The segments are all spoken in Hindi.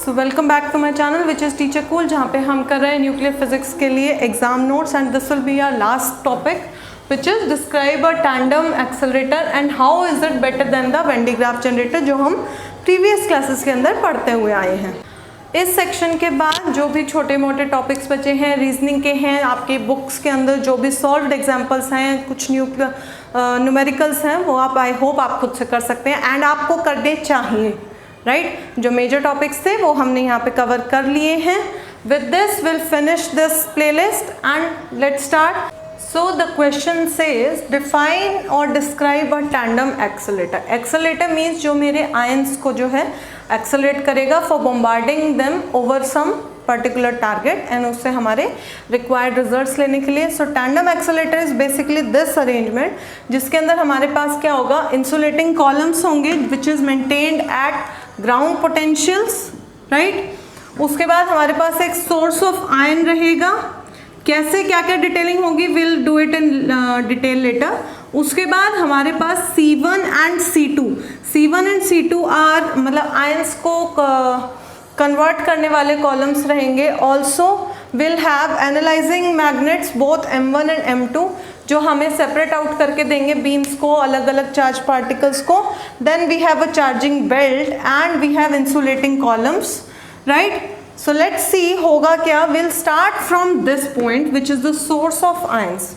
Welcome back to my channel which is teacher cool, जहाँ पे हम कर रहे हैं न्यूक्लियर फिजिक्स के लिए exam notes and this will be our last topic which is describe a tandem accelerator and how is it better than the Van de Graaff generator, जो हम प्रीवियस क्लासेस के अंदर पढ़ते हुए आए हैं। इस सेक्शन के बाद जो भी छोटे मोटे टॉपिक्स बचे हैं रीजनिंग के हैं, आपके बुक्स के अंदर जो भी सॉल्व्ड एग्जाम्पल्स हैं, कुछ न्यूमेरिकल्स हैं, वो आप आई होप आप खुद से कर सकते हैं एंड आपको करने चाहिए, राइट। जो मेजर टॉपिक्स थे वो हमने यहाँ पे कवर कर लिए हैं। With this will finish this playlist and let's start. So the question says define और describe a tandem accelerator. Accelerator means जो मेरे आयंस को जो है एक्सेलरेट करेगा for bombarding them over some particular target and उससे हमारे रिक्वायर्ड रिजल्ट्स लेने के लिए। So tandem accelerator is basically this arrangement, जिसके अंदर हमारे पास क्या होगा, इंसुलेटिंग कॉलम्स होंगे which is maintained at ground potentials, right. उसके बाद हमारे पास एक सोर्स ऑफ आयन रहेगा। कैसे क्या क्या डिटेलिंग होगी, will do it in detail later. उसके बाद हमारे पास C1 and C2, C1 and C2 are मतलब आयंस को कन्वर्ट करने वाले कॉलम्स रहेंगे। Also will have analysing magnets both M1 and M2, जो हमें सेपरेट आउट करके देंगे बीम्स को, अलग अलग चार्ज पार्टिकल्स को। Then we have a charging belt and we have insulating columns, right. So let's see होगा क्या। Will start from this point which is the source of ions.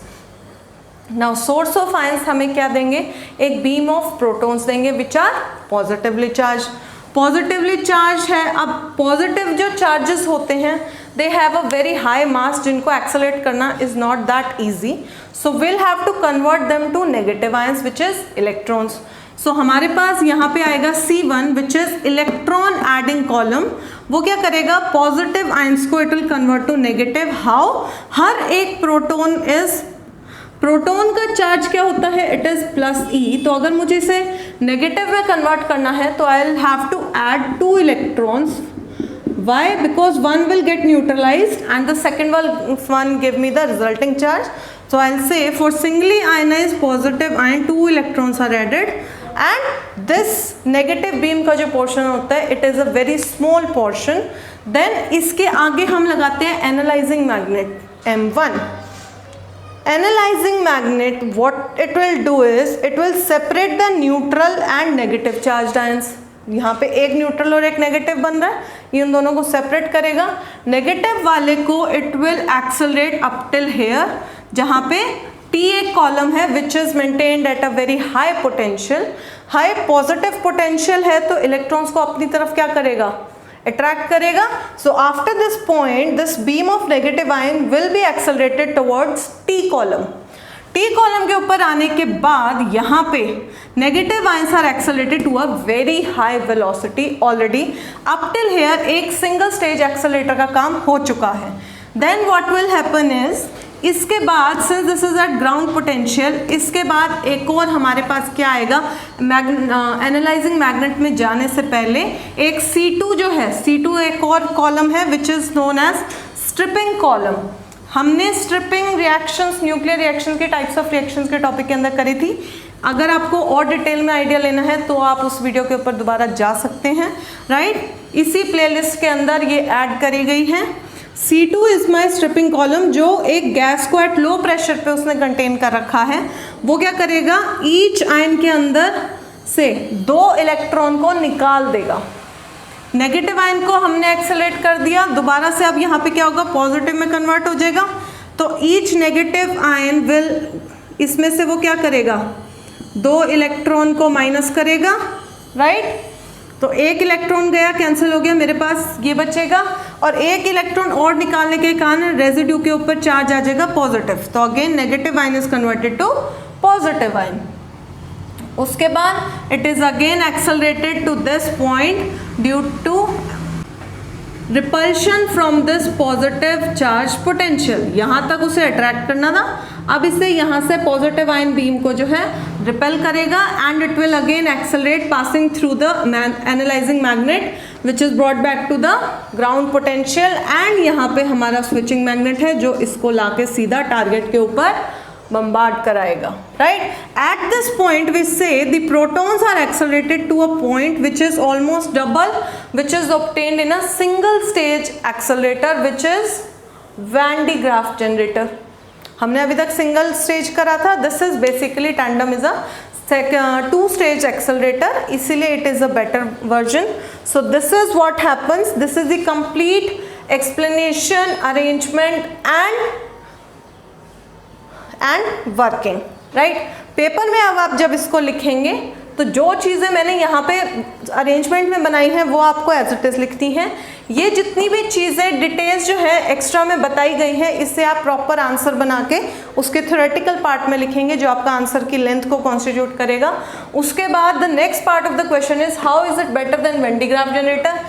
Now source of ions हमें क्या देंगे, एक बीम ऑफ प्रोटॉन्स देंगे which are positively charge. Positively charge है। अब पॉजिटिव जो चार्जेस होते हैं they have a very high mass, जिनको एक्सेलरेट करना is not that easy. So will have to convert them to negative ions which is electrons. So हमारे पास यहाँ पे आएगा C1 which is electron adding column. वो क्या करेगा, पॉजिटिव आयंस को it will convert to negative. How, हर एक प्रोटॉन का चार्ज क्या होता है, इट इज +E। तो अगर मुझे इसे नेगेटिव में कन्वर्ट करना है तो I will have to add 2 electrons. Why? Because one will get neutralized and the second one give me the resulting charge. So I'll say for singly ionized positive ion 2 electrons are added and this negative beam का जो portion होता है it is a very small portion. Then इसके आगे हम लगाते हैं analyzing magnet M1. Analyzing magnet, what it will do is it will separate the neutral and negative charged ions. यहाँ पे एक न्यूट्रल और एक नेगेटिव बन रहा है, ये उन दोनों को सेपरेट करेगा। नेगेटिव वाले को it will accelerate up till hair, जहाँ पे T एक कॉलम है which is maintained at a very high potential. High positive potential है तो इलेक्ट्रॉन्स को अपनी तरफ क्या करेगा, अट्रैक्ट करेगा। So after this point this beam of negative ion will be accelerated towards T column. T column के ऊपर आने के बाद यहाँ पे negative ions are accelerated to a very high velocity. Already up till here एक सिंगल स्टेज एक्सेलरेटर का काम हो चुका है। Then what will happen is, इसके बाद since this is at ground potential, इसके बाद एक और हमारे पास क्या आएगा, एनालाइजिंग मैग्नेट में जाने से पहले एक C2 जो है, C2 एक और कॉलम है which is known as stripping column. हमने स्ट्रिपिंग रिएक्शंस, न्यूक्लियर रिएक्शन के टाइप्स ऑफ रिएक्शंस के टॉपिक के अंदर करी थी। अगर आपको और डिटेल में आइडिया लेना है तो आप उस वीडियो के ऊपर दोबारा जा सकते हैं, राइट। इसी प्लेलिस्ट के अंदर ये ऐड करी गई है। C2 is my striping column, जो एक गैस को एट लो प्रेशर पे उसने कंटेन कर रखा है। वो क्या करेगा, ईच आयन के अंदर से 2 इलेक्ट्रॉन को निकाल देगा। नेगेटिव आयन को हमने एक्सेलरेट कर दिया, दोबारा से अब यहाँ पे क्या होगा, पॉजिटिव में कन्वर्ट हो जाएगा। तो ईच नेगेटिव आयन विल, इसमें से वो क्या करेगा, 2 इलेक्ट्रॉन को माइनस करेगा, राइट। तो एक इलेक्ट्रॉन गया, कैंसिल हो गया, मेरे पास ये बचेगा और एक इलेक्ट्रॉन और निकालने के कारण रेजिड्यू के ऊपर चार्ज आ जाएगा पॉजिटिव। तो again negative ion is converted to positive ion. उसके बाद it is again accelerated to this point due to repulsion from this positive charge potential. यहाँ तक उसे अट्रैक्ट करना था, अब इसे यहाँ से पॉजिटिव आयन बीम को जो है रिपेल करेगा and it will again accelerate passing through the analysing magnet which is brought back to the ground potential. And यहाँ पे हमारा स्विचिंग मैग्नेट है जो इसको लाके सीधा टारगेट के ऊपर बम्बार्ड कराएगा, right. At this point we say the protons are accelerated to a point which is almost double which is obtained in a single stage accelerator which is Van de Graaff generator. हमने अभी तक सिंगल स्टेज करा था. This is basically tandem is a two stage accelerator, इसीलिए it is a better version. So this is what happens. This is the complete explanation, arrangement and working, right. Paper में अब आप जब इसको लिखेंगे तो जो चीज़ें मैंने यहाँ पे अरेंजमेंट में बनाई हैं वो आपको एज इट इज़ लिखती हैं. ये जितनी भी चीज़ें डिटेल्स जो है एक्स्ट्रा में बताई गई हैं, इससे आप प्रॉपर आंसर बना के उसके थ्योरेटिकल पार्ट में लिखेंगे जो आपका आंसर की लेंथ को कॉन्स्टिट्यूट करेगा. उसके बाद the next part of the question is how is it better than Van de Graaff generator.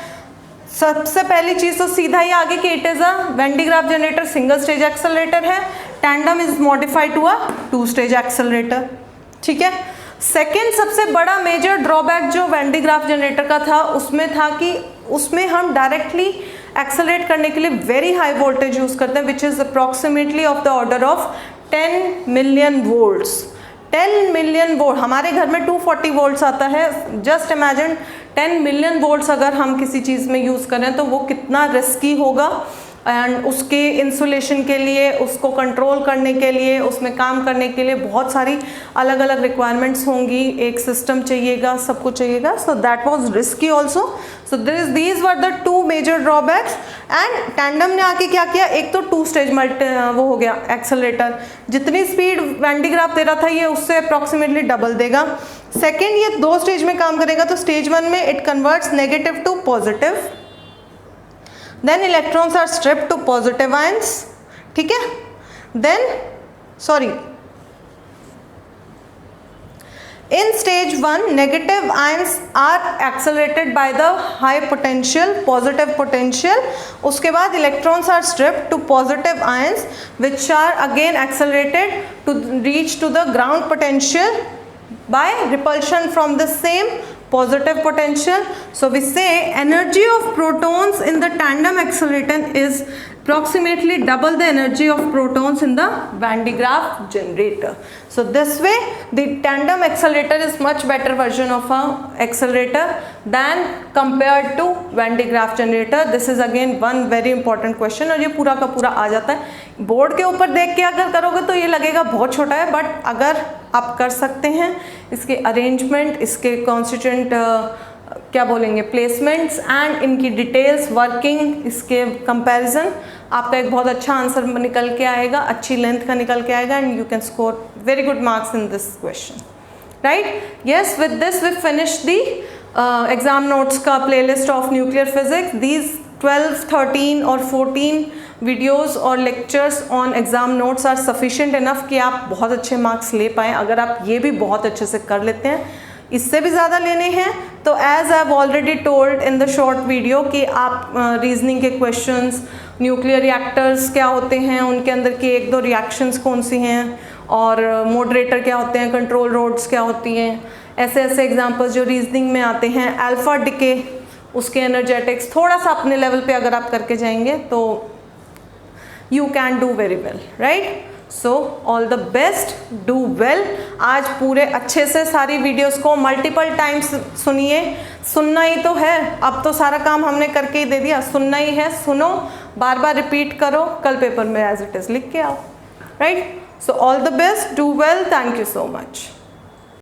सबसे पहली चीज़ तो सीधा ही आगे कि it is a Van de Graaff generator single stage accelerator है. Tandem is modified to a two stage accelerator, ठीक है. सेकेंड सबसे बड़ा मेजर ड्रॉबैक जो वेन डी ग्राफ जनरेटर का था उसमें था कि उसमें हम डायरेक्टली एक्सेलरेट करने के लिए वेरी हाई वोल्टेज यूज़ करते हैं which is approximately of the order of 10 million volts. 10 million volt, हमारे घर में 240 वोल्ट्स आता है. जस्ट इमेजिन 10 मिलियन वोल्ट्स अगर हम किसी चीज़ में यूज़ करें तो वो कितना रिस्की होगा. एंड उसके इंसुलेशन के लिए, उसको कंट्रोल करने के लिए, उसमें काम करने के लिए बहुत सारी अलग अलग रिक्वायरमेंट्स होंगी. एक सिस्टम चाहिएगा, सब कुछ चाहिएगा. So that was risky also. So these were the two major drawbacks. And tandem ने आके क्या किया, एक तो टू स्टेज वो हो गया एक्सेलरेटर. जितनी स्पीड वैन डी ग्राफ दे रहा था ये उससे अप्रॉक्सीमेटली डबल देगा. सेकेंड, ये दो स्टेज में काम करेगा. तो स्टेज 1 में it converts negative to positive. Then electrons are stripped to positive ions, ठीक है. Then in stage 1 negative ions are accelerated by the high potential, positive potential. उसके बाद electrons are stripped to positive ions which are again accelerated to reach to the ground potential by repulsion from the same positive potential. So we say energy of protons in the tandem accelerator is approximately double the energy of protons in the Van de Graaff generator. So this way the tandem accelerator is much better version of a accelerator than compared to Van de Graaff generator. This is again one very important question और ये पूरा का पूरा आ जाता है. बोर्ड के ऊपर देख के अगर करोगे तो ये लगेगा बहुत छोटा है, बट अगर आप कर सकते हैं इसके अरेंजमेंट, इसके कॉन्स्टिट्यूएंट क्या बोलेंगे प्लेसमेंट्स एंड इनकी डिटेल्स, वर्किंग, इसके कंपैरिजन, आपका एक बहुत अच्छा आंसर निकल के आएगा, अच्छी लेंथ का निकल के आएगा and you can score very good marks in this question, right. Yes, with this we finish the exam notes का playlist of nuclear physics. These 12, 13 और 14 वीडियोस और lectures on exam notes are sufficient enough कि आप बहुत अच्छे मार्क्स ले पाएँ. अगर आप ये भी बहुत अच्छे से कर लेते हैं, इससे भी ज़्यादा लेने हैं तो as I have already told in the short video कि आप रीजनिंग के क्वेश्चंस, न्यूक्लियर रिएक्टर्स क्या होते हैं, उनके अंदर की 1-2 रिएक्शंस कौन सी हैं, और मॉडरेटर क्या होते हैं, कंट्रोल रोड्स क्या होती हैं, ऐसे ऐसे एग्जांपल्स जो रीजनिंग में आते हैं. अल्फा डिके, उसके एनर्जेटिक्स, थोड़ा सा अपने लेवल पे अगर आप करके जाएंगे तो you can do very well, right. So all the best, do well. आज पूरे अच्छे से सारी वीडियोस को मल्टीपल टाइम्स सुनिए. सुनना ही तो है, अब तो सारा काम हमने करके ही दे दिया, सुनना ही है. सुनो, बार बार रिपीट करो, कल पेपर में एज इट इज़ लिख के आओ, right. So all the best, do well, thank you so much.